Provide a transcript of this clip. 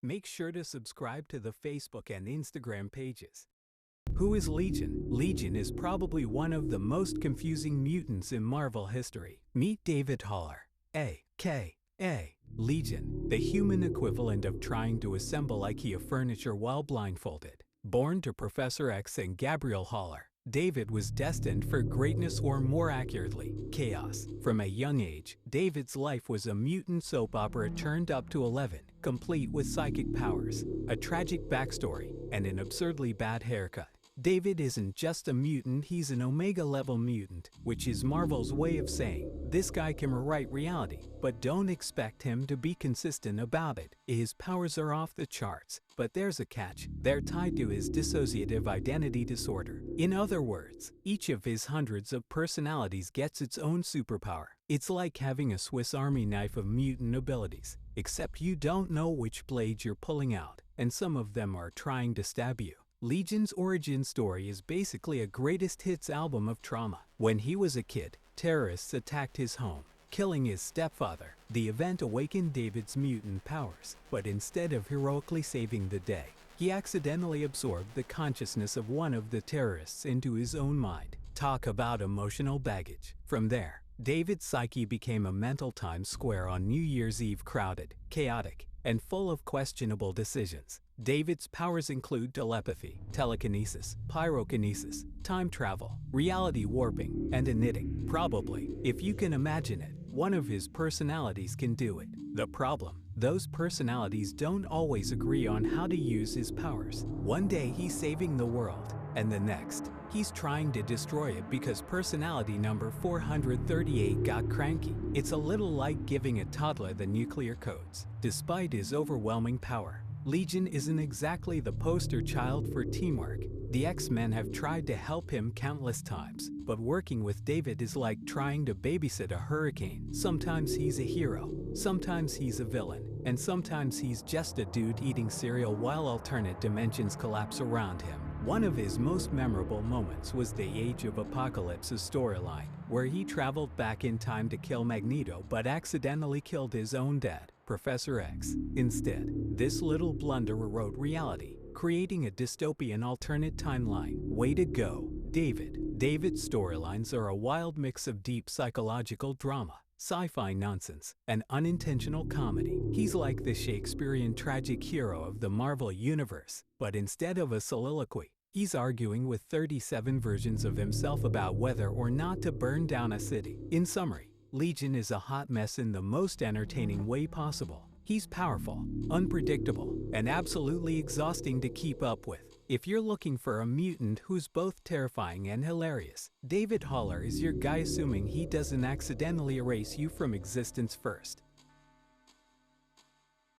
Make sure to subscribe to the Facebook and Instagram pages. Who is Legion? Legion is probably one of the most confusing mutants in Marvel history. Meet David Haller, a.k.a. Legion, the human equivalent of trying to assemble IKEA furniture while blindfolded. Born to Professor X and Gabrielle Haller, David was destined for greatness, or more accurately, chaos. From a young age, David's life was a mutant soap opera turned up to 11, complete with psychic powers, a tragic backstory, and an absurdly bad haircut. David isn't just a mutant, he's an Omega-level mutant, which is Marvel's way of saying, this guy can rewrite reality, but don't expect him to be consistent about it. His powers are off the charts, but there's a catch. They're tied to his dissociative identity disorder. In other words, each of his hundreds of personalities gets its own superpower. It's like having a Swiss Army knife of mutant abilities, except you don't know which blade you're pulling out, and some of them are trying to stab you. Legion's origin story is basically a greatest hits album of trauma. When he was a kid, terrorists attacked his home, killing his stepfather. The event awakened David's mutant powers, but instead of heroically saving the day, he accidentally absorbed the consciousness of one of the terrorists into his own mind. Talk about emotional baggage. From there, David's psyche became a mental Times Square on New Year's Eve, crowded, chaotic, and full of questionable decisions. David's powers include telepathy, telekinesis, pyrokinesis, time travel, reality warping, and knitting. Probably, if you can imagine it, one of his personalities can do it. The problem: those personalities don't always agree on how to use his powers. One day he's saving the world, and the next, he's trying to destroy it because personality number 438 got cranky. It's a little like giving a toddler the nuclear codes. Despite his overwhelming power, Legion isn't exactly the poster child for teamwork. The X-Men have tried to help him countless times, but working with David is like trying to babysit a hurricane. Sometimes he's a hero, sometimes he's a villain, and sometimes he's just a dude eating cereal while alternate dimensions collapse around him. One of his most memorable moments was the Age of Apocalypse's storyline, where he traveled back in time to kill Magneto but accidentally killed his own dad, Professor X. Instead, this little blunder rewrote reality, creating a dystopian alternate timeline. Way to go, David. David's storylines are a wild mix of deep psychological drama, sci-fi nonsense, and unintentional comedy. He's like the Shakespearean tragic hero of the Marvel Universe, but instead of a soliloquy, he's arguing with 37 versions of himself about whether or not to burn down a city. In summary, Legion is a hot mess in the most entertaining way possible. He's powerful, unpredictable, and absolutely exhausting to keep up with. If you're looking for a mutant who's both terrifying and hilarious, David Haller is your guy, assuming he doesn't accidentally erase you from existence first.